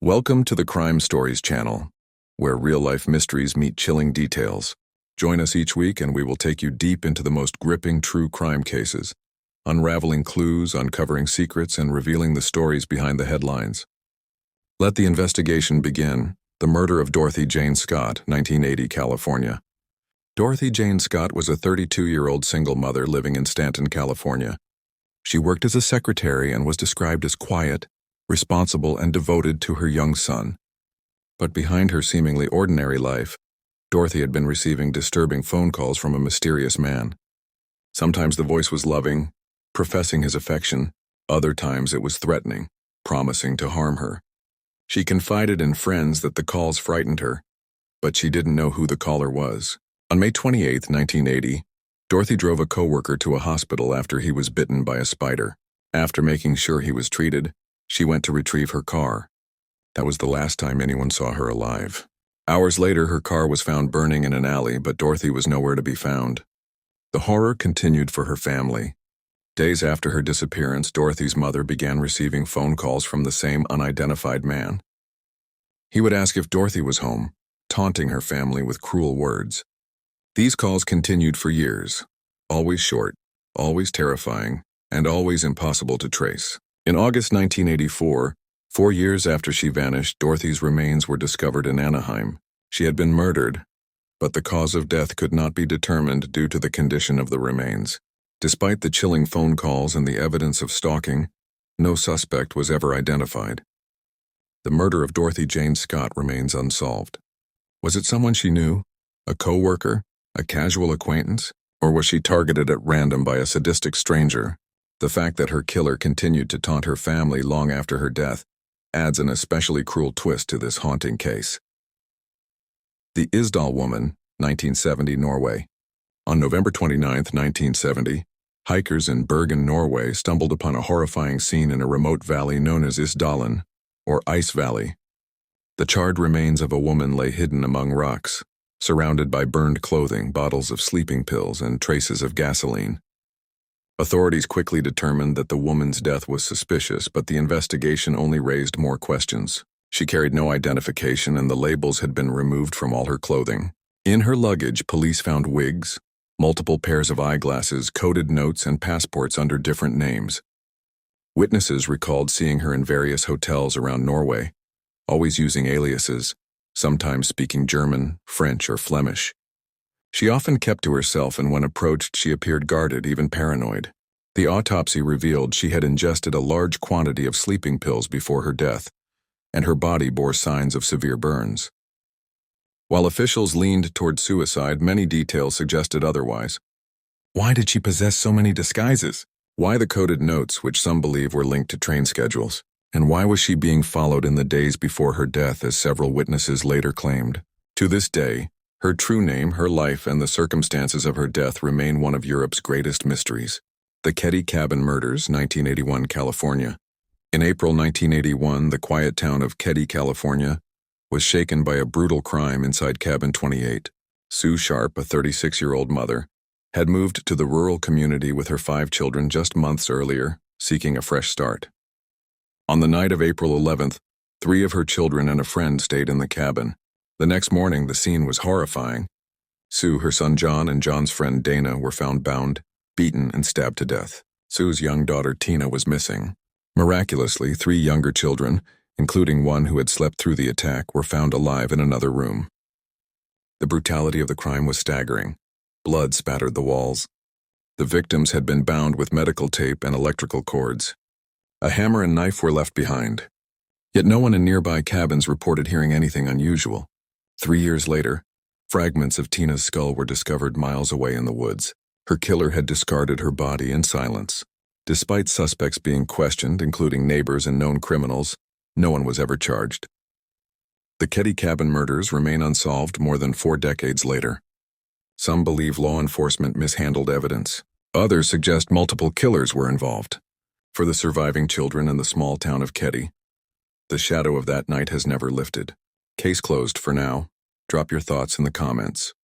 Welcome to the Crime Stories channel, where real-life mysteries meet chilling details. Join us each week and we will take you deep into the most gripping true crime cases, unraveling clues, uncovering secrets, and revealing the stories behind the headlines. Let the investigation begin. The murder of Dorothy Jane Scott, 1980, California. Dorothy Jane Scott was a 32-year-old single mother living in Stanton, California. She worked as a secretary and was described as quiet, responsible, and devoted to her young son. But behind her seemingly ordinary life, Dorothy had been receiving disturbing phone calls from a mysterious man. Sometimes the voice was loving, professing his affection. Other times it was threatening, promising to harm her. She confided in friends that the calls frightened her, but she didn't know who the caller was. On May 28, 1980, Dorothy drove a coworker to a hospital after he was bitten by a spider. After making sure he was treated, she went to retrieve her car. That was the last time anyone saw her alive. Hours later, her car was found burning in an alley, but Dorothy was nowhere to be found. The horror continued for her family. Days after her disappearance, Dorothy's mother began receiving phone calls from the same unidentified man. He would ask if Dorothy was home, taunting her family with cruel words. These calls continued for years, always short, always terrifying, and always impossible to trace. In August 1984, 4 years after she vanished, Dorothy's remains were discovered in Anaheim. She had been murdered, but the cause of death could not be determined due to the condition of the remains. Despite the chilling phone calls and the evidence of stalking, no suspect was ever identified. The murder of Dorothy Jane Scott remains unsolved. Was it someone she knew? A co-worker? A casual acquaintance? Or was she targeted at random by a sadistic stranger? The fact that her killer continued to taunt her family long after her death adds an especially cruel twist to this haunting case. The Isdal Woman, 1970, Norway. On November 29, 1970, hikers in Bergen, Norway stumbled upon a horrifying scene in a remote valley known as Isdalen, or Ice Valley. The charred remains of a woman lay hidden among rocks, surrounded by burned clothing, bottles of sleeping pills, and traces of gasoline. Authorities quickly determined that the woman's death was suspicious, but the investigation only raised more questions. She carried no identification and the labels had been removed from all her clothing. In her luggage, police found wigs, multiple pairs of eyeglasses, coded notes, and passports under different names. Witnesses recalled seeing her in various hotels around Norway, always using aliases, sometimes speaking German, French, or Flemish. She often kept to herself, and when approached, she appeared guarded, even paranoid. The autopsy revealed she had ingested a large quantity of sleeping pills before her death, and her body bore signs of severe burns. While officials leaned toward suicide, many details suggested otherwise. Why did she possess so many disguises? Why the coded notes, which some believe were linked to train schedules? And why was she being followed in the days before her death, as several witnesses later claimed? To this day, her true name, her life, and the circumstances of her death remain one of Europe's greatest mysteries. The Keddie Cabin Murders, 1981, California. In April 1981, the quiet town of Keddie, California, was shaken by a brutal crime inside Cabin 28. Sue Sharp, a 36-year-old mother, had moved to the rural community with her 5 children just months earlier, seeking a fresh start. On the night of April 11th, 3 of her children and a friend stayed in the cabin. The next morning, the scene was horrifying. Sue, her son John, and John's friend Dana were found bound, beaten, and stabbed to death. Sue's young daughter Tina was missing. Miraculously, 3 younger children, including one who had slept through the attack, were found alive in another room. The brutality of the crime was staggering. Blood spattered the walls. The victims had been bound with medical tape and electrical cords. A hammer and knife were left behind. Yet no one in nearby cabins reported hearing anything unusual. 3 years later, fragments of Tina's skull were discovered miles away in the woods. Her killer had discarded her body in silence. Despite suspects being questioned, including neighbors and known criminals, no one was ever charged. The Keddie Cabin Murders remain unsolved more than 4 decades later. Some believe law enforcement mishandled evidence. Others suggest multiple killers were involved. For the surviving children in the small town of Keddie, the shadow of that night has never lifted. Case closed for now. Drop your thoughts in the comments.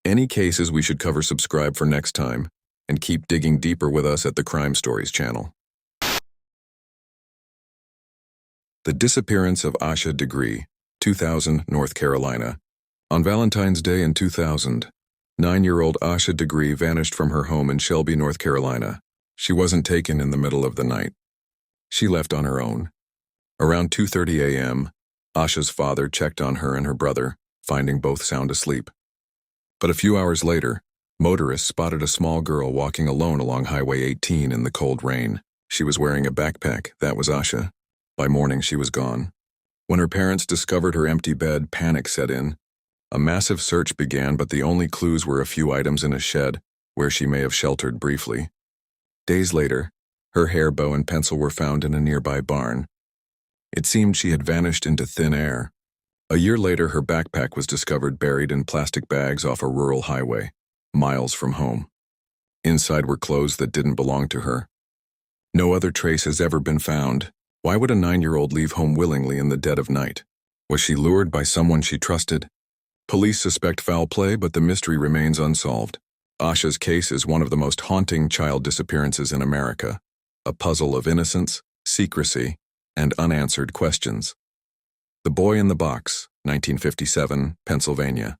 Any cases we should cover, subscribe for next time, and keep digging deeper with us at the Crime Stories channel. The disappearance of Asha Degree, 2000, North Carolina. On Valentine's Day in 2000, 9-year-old Asha Degree vanished from her home in Shelby, North Carolina. She wasn't taken in the middle of the night. She left on her own. Around 2:30 a.m., Asha's father checked on her and her brother, finding both sound asleep. But a few hours later, motorists spotted a small girl walking alone along Highway 18 in the cold rain. She was wearing a backpack. That was Asha. By morning, she was gone. When her parents discovered her empty bed, panic set in. A massive search began, but the only clues were a few items in a shed, where she may have sheltered briefly. Days later, her hair bow and pencil were found in a nearby barn. It seemed she had vanished into thin air. A year later, her backpack was discovered buried in plastic bags off a rural highway, miles from home. Inside were clothes that didn't belong to her. No other trace has ever been found. Why would a 9-year-old leave home willingly in the dead of night? Was she lured by someone she trusted? Police suspect foul play, but the mystery remains unsolved. Asha's case is one of the most haunting child disappearances in America, a puzzle of innocence, secrecy, and unanswered questions. The Boy in the Box, 1957, Pennsylvania.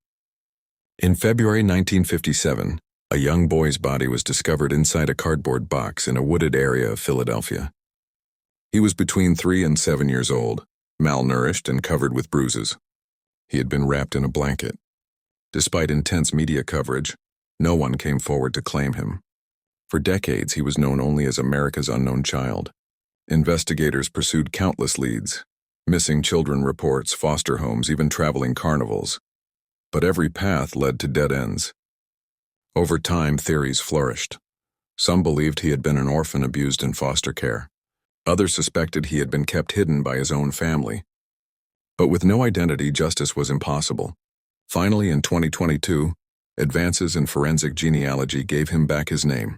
In February 1957, a young boy's body was discovered inside a cardboard box in a wooded area of Philadelphia. He was between 3 and 7 years old, malnourished and covered with bruises. He had been wrapped in a blanket. Despite intense media coverage, no one came forward to claim him. For decades, he was known only as America's unknown child. Investigators pursued countless leads, missing children reports, foster homes, even traveling carnivals. But every path led to dead ends. Over time, theories flourished. Some believed he had been an orphan abused in foster care. Others suspected he had been kept hidden by his own family. But with no identity, justice was impossible. Finally, in 2022, advances in forensic genealogy gave him back his name.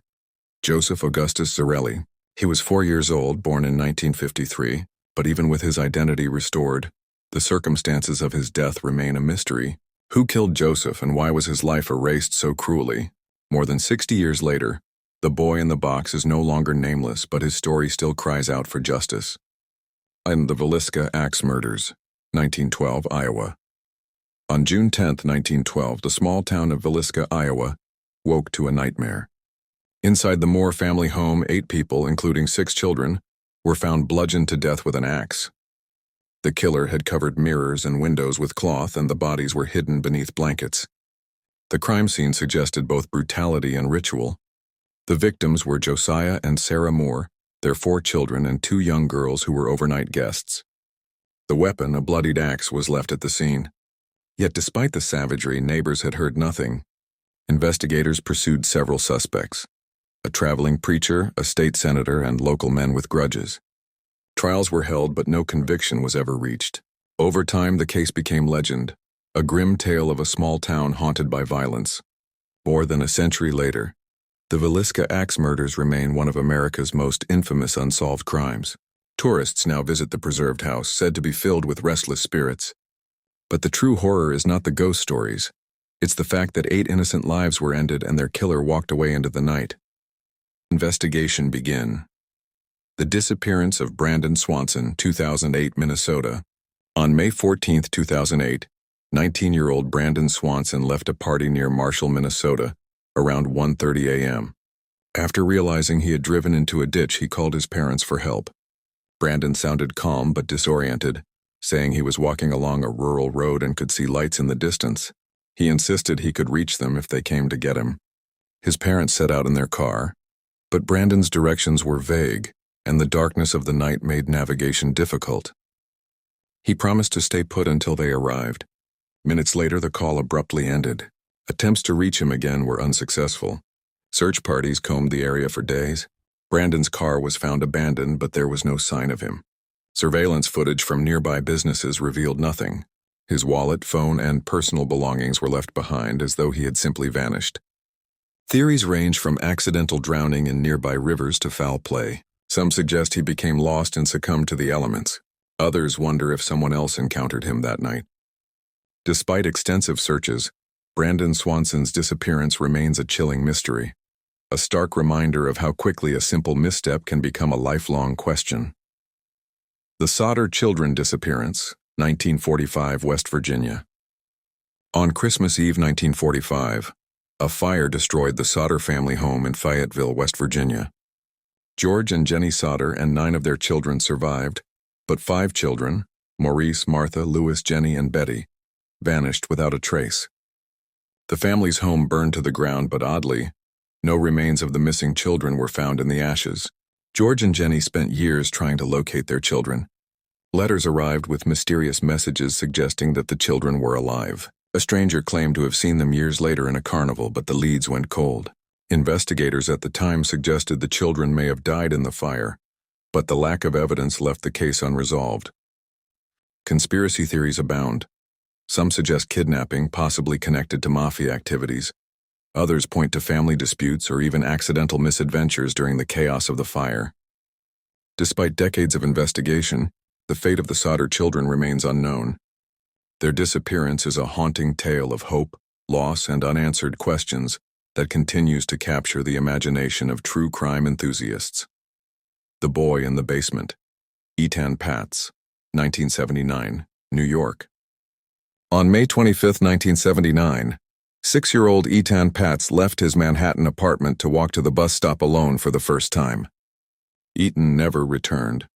Joseph Augustus Zarelli. He was 4 years old, born in 1953, but even with his identity restored, the circumstances of his death remain a mystery. Who killed Joseph and why was his life erased so cruelly? More than 60 years later, the boy in the box is no longer nameless, but his story still cries out for justice. And the Villisca Axe Murders, 1912, Iowa. On June 10, 1912, the small town of Villisca, Iowa, woke to a nightmare. Inside the Moore family home, 8 people, including 6 children, were found bludgeoned to death with an axe. The killer had covered mirrors and windows with cloth, and the bodies were hidden beneath blankets. The crime scene suggested both brutality and ritual. The victims were Josiah and Sarah Moore, their 4 children, and 2 young girls who were overnight guests. The weapon, a bloodied axe, was left at the scene. Yet despite the savagery, neighbors had heard nothing. Investigators pursued several suspects: a traveling preacher, a state senator, and local men with grudges. Trials were held, but no conviction was ever reached. Over time, the case became legend, a grim tale of a small town haunted by violence. More than a century later, the Villisca Axe Murders remain one of America's most infamous unsolved crimes. Tourists now visit the preserved house, said to be filled with restless spirits. But the true horror is not the ghost stories. It's the fact that 8 innocent lives were ended and their killer walked away into the night. Investigation begin. The disappearance of Brandon Swanson, 2008, Minnesota. On May 14, 2008, 19-year-old Brandon Swanson left a party near Marshall, Minnesota, around 1:30 a.m. After realizing he had driven into a ditch, he called his parents for help. Brandon sounded calm but disoriented, saying he was walking along a rural road and could see lights in the distance. He insisted he could reach them if they came to get him. His parents set out in their car, but Brandon's directions were vague, and the darkness of the night made navigation difficult. He promised to stay put until they arrived. Minutes later, the call abruptly ended. Attempts to reach him again were unsuccessful. Search parties combed the area for days. Brandon's car was found abandoned, but there was no sign of him. Surveillance footage from nearby businesses revealed nothing. His wallet, phone, and personal belongings were left behind, as though he had simply vanished. Theories range from accidental drowning in nearby rivers to foul play. Some suggest he became lost and succumbed to the elements. Others wonder if someone else encountered him that night. Despite extensive searches, Brandon Swanson's disappearance remains a chilling mystery, a stark reminder of how quickly a simple misstep can become a lifelong question. The Sodder Children disappearance, 1945, West Virginia. On Christmas Eve 1945, a fire destroyed the Sodder family home in Fayetteville, West Virginia. George and Jenny Sodder and 9 of their children survived, but 5 children, Maurice, Martha, Louis, Jenny, and Betty, vanished without a trace. The family's home burned to the ground, but oddly, no remains of the missing children were found in the ashes. George and Jenny spent years trying to locate their children. Letters arrived with mysterious messages suggesting that the children were alive. A stranger claimed to have seen them years later in a carnival, but the leads went cold. Investigators at the time suggested the children may have died in the fire, but the lack of evidence left the case unresolved. Conspiracy theories abound. Some suggest kidnapping, possibly connected to mafia activities. Others point to family disputes or even accidental misadventures during the chaos of the fire. Despite decades of investigation, the fate of the Sodder children remains unknown. Their disappearance is a haunting tale of hope, loss, and unanswered questions that continues to capture the imagination of true crime enthusiasts. The Boy in the Basement, Etan Patz, 1979, New York. On May 25, 1979, 6-year-old Etan Patz left his Manhattan apartment to walk to the bus stop alone for the first time. Etan never returned.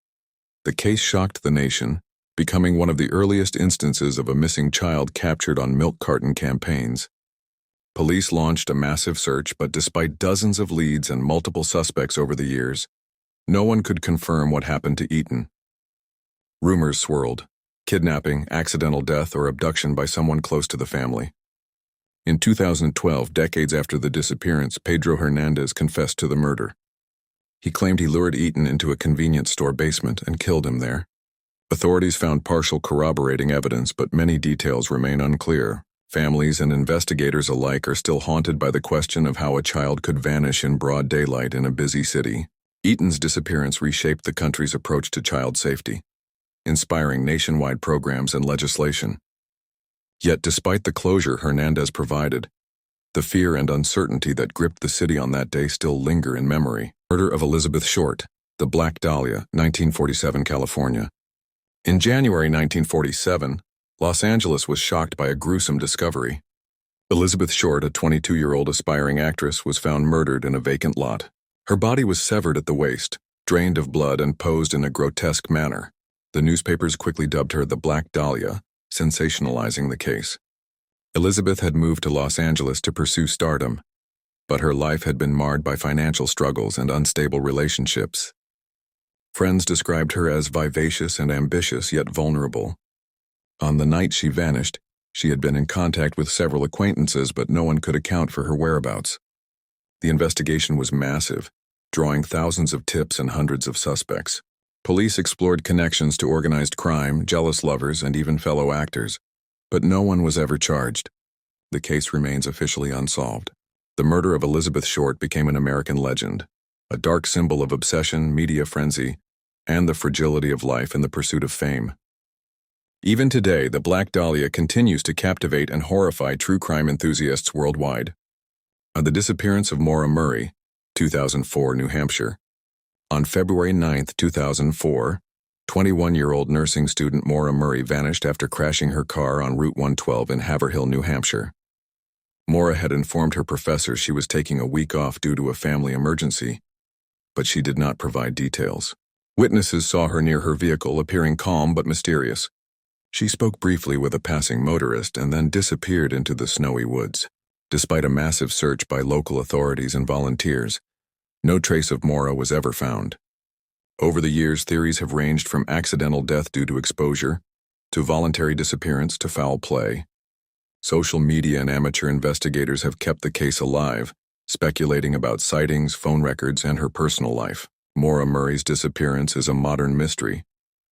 The case shocked the nation, becoming one of the earliest instances of a missing child captured on milk carton campaigns. Police launched a massive search, but despite dozens of leads and multiple suspects over the years, no one could confirm what happened to Etan. Rumors swirled: kidnapping, accidental death, or abduction by someone close to the family. In 2012, decades after the disappearance, Pedro Hernandez confessed to the murder. He claimed he lured Etan into a convenience store basement and killed him there. Authorities found partial corroborating evidence, but many details remain unclear. Families and investigators alike are still haunted by the question of how a child could vanish in broad daylight in a busy city. Etan's disappearance reshaped the country's approach to child safety, inspiring nationwide programs and legislation. Yet despite the closure Hernandez provided, the fear and uncertainty that gripped the city on that day still linger in memory. Murder of Elizabeth Short, the Black Dahlia, 1947, California. In January 1947, Los Angeles was shocked by a gruesome discovery. Elizabeth Short, a 22-year-old aspiring actress, was found murdered in a vacant lot. Her body was severed at the waist, drained of blood, and posed in a grotesque manner. The newspapers quickly dubbed her the Black Dahlia, sensationalizing the case. Elizabeth had moved to Los Angeles to pursue stardom, but her life had been marred by financial struggles and unstable relationships. Friends described her as vivacious and ambitious, yet vulnerable. On the night she vanished, she had been in contact with several acquaintances, but no one could account for her whereabouts. The investigation was massive, drawing thousands of tips and hundreds of suspects. Police explored connections to organized crime, jealous lovers, and even fellow actors, but no one was ever charged. The case remains officially unsolved. The murder of Elizabeth Short became an American legend, a dark symbol of obsession, media frenzy, and the fragility of life in the pursuit of fame. Even today, the Black Dahlia continues to captivate and horrify true crime enthusiasts worldwide. The disappearance of Maura Murray, 2004, New Hampshire. On February 9, 2004, 21-year-old nursing student Maura Murray vanished after crashing her car on Route 112 in Haverhill, New Hampshire. Maura had informed her professor she was taking a week off due to a family emergency, but she did not provide details. Witnesses saw her near her vehicle, appearing calm but mysterious. She spoke briefly with a passing motorist and then disappeared into the snowy woods. Despite a massive search by local authorities and volunteers, no trace of Maura was ever found. Over the years, theories have ranged from accidental death due to exposure, to voluntary disappearance, to foul play. Social media and amateur investigators have kept the case alive, speculating about sightings, phone records, and her personal life. Maura Murray's disappearance is a modern mystery,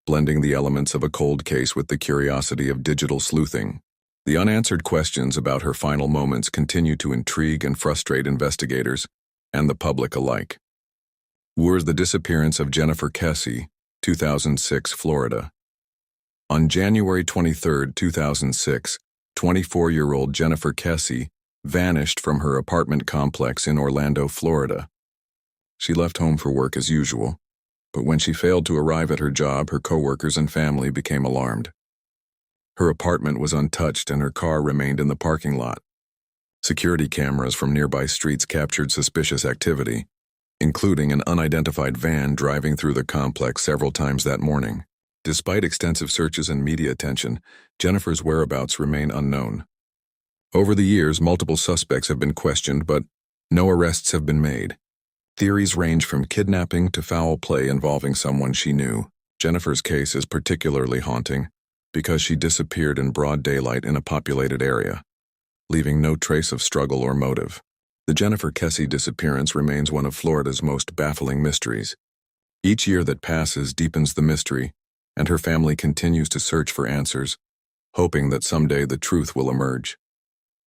blending the elements of a cold case with the curiosity of digital sleuthing. The unanswered questions about her final moments continue to intrigue and frustrate investigators and the public alike. The disappearance of Jennifer Kessie, 2006, Florida. On January 23, 2006, 24-year-old Jennifer Kessie vanished from her apartment complex in Orlando, Florida. She left home for work as usual, but when she failed to arrive at her job, her coworkers and family became alarmed. Her apartment was untouched and her car remained in the parking lot. Security cameras from nearby streets captured suspicious activity, including an unidentified van driving through the complex several times that morning. Despite extensive searches and media attention, Jennifer's whereabouts remain unknown. Over the years, multiple suspects have been questioned, but no arrests have been made. Theories range from kidnapping to foul play involving someone she knew. Jennifer's case is particularly haunting because she disappeared in broad daylight in a populated area, leaving no trace of struggle or motive. The Jennifer Kessie disappearance remains one of Florida's most baffling mysteries. Each year that passes deepens the mystery, and her family continues to search for answers, hoping that someday the truth will emerge.